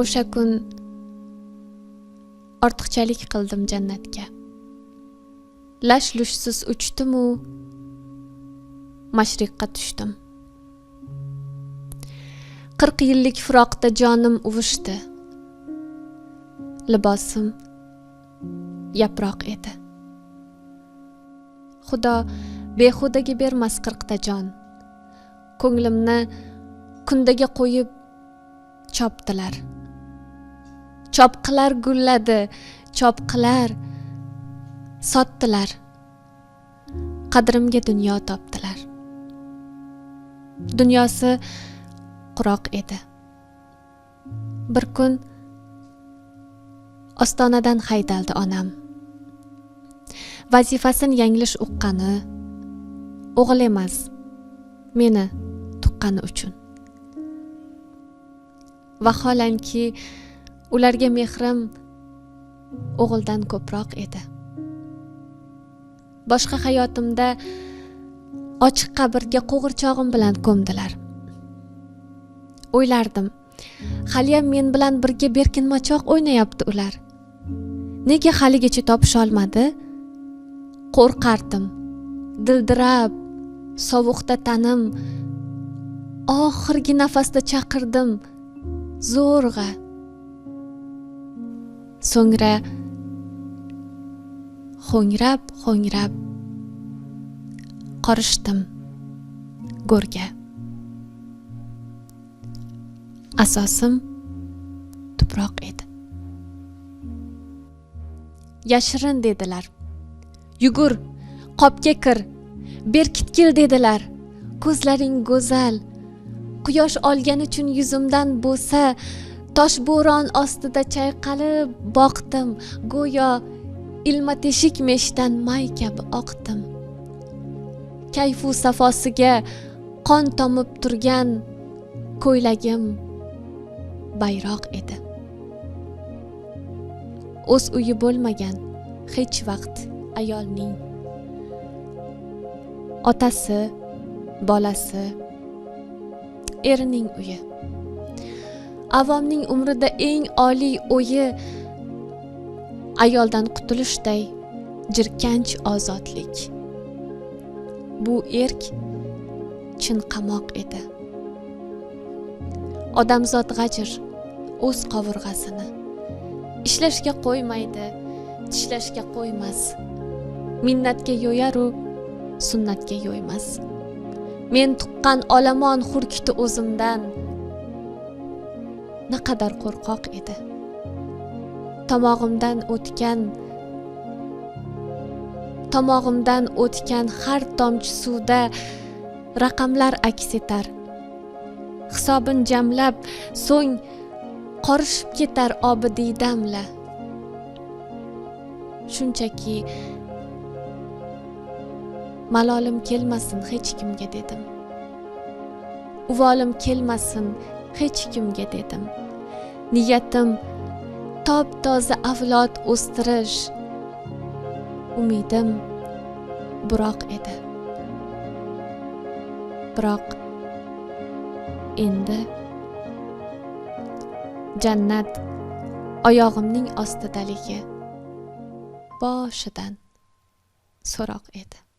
O'sha kun ortiqchalik qildim jannatga. Lash-lushsiz uchdim-u mashriqqa tushdim. 40 yillik firoqda jonim uvushdi. Libosim yaproq edi. Xudo behudaga bermas 40 jon. Ko'nglimni kundaga qo'yib chopdilar. Chopqilar gulladi, chopqilar sotdilar. Qadrimga dunyo topdilar. Dunyosi quroq edi. Bir kun ostonadan haydaldi onam. Vazifasini yanglish uqqani, o'g'il emas, meni tuqqani uchun. Vaholanki ularga mehrim o'g'ildan ko'proq edi. Boshqa hayotimda ochiq qabrga qo'g'irchog'im bilan ko'mdilar. O'ylardim, haliyam men bilan birga berkinmachoq o'ynayapti ular. Nega haligacha topisha olmadi? Qo'rqardim. Dildirab, sovuqda tanim, oxirgi nafasda chaqirdim zo'rg'a. So'ngra ho'ngrab qorishdim go'rga. Asosim tuproq edi. Yashirin dedilar. Yugur, qopga kir, berkitkil dedilar. Ko'zlaring go'zal. Quyosh olgani uchun yuzimdan bo'sa, tosh bo'ron ostida chayqalib boqdim. Go'yo ilma teshik meshdan may kabi oqdim. Kayfu safosiga qon tomib turgan ko'ylagim bayroq edi. O'z uyi bo'lmagan hech vaqt ayolning. Otasi, bolasi, erining uyi. Avomning umrida eng oliy o'yi ayoldan qutulishday jirkanch ozodlik. Bu erk chin qamoq edi. Odamzod g'ajir o'z qovurg'asini ishlashga qo'ymaydi, tishlashga qo'ymas. Minnatga yo'yar-u sunnatga yo'ymas. Men tuqqan olomon hurkiti o'zimdan. Naqadar qo'rqoq edi. Tomog'imdan o'tgan har tomchi suvda raqamlar aks etar. Hisobin jamlab, so'ng qorishib ketar obidiydamla. Shunchaki malolim kelmasin hech kimga dedim. Uvolim kelmasin hech kimga dedim. Niyatim top-toza avlod o'stirish. Umidim buroq edi. Biroq endi jannat oyog'imning ostidaligi boshidan so'roq edi.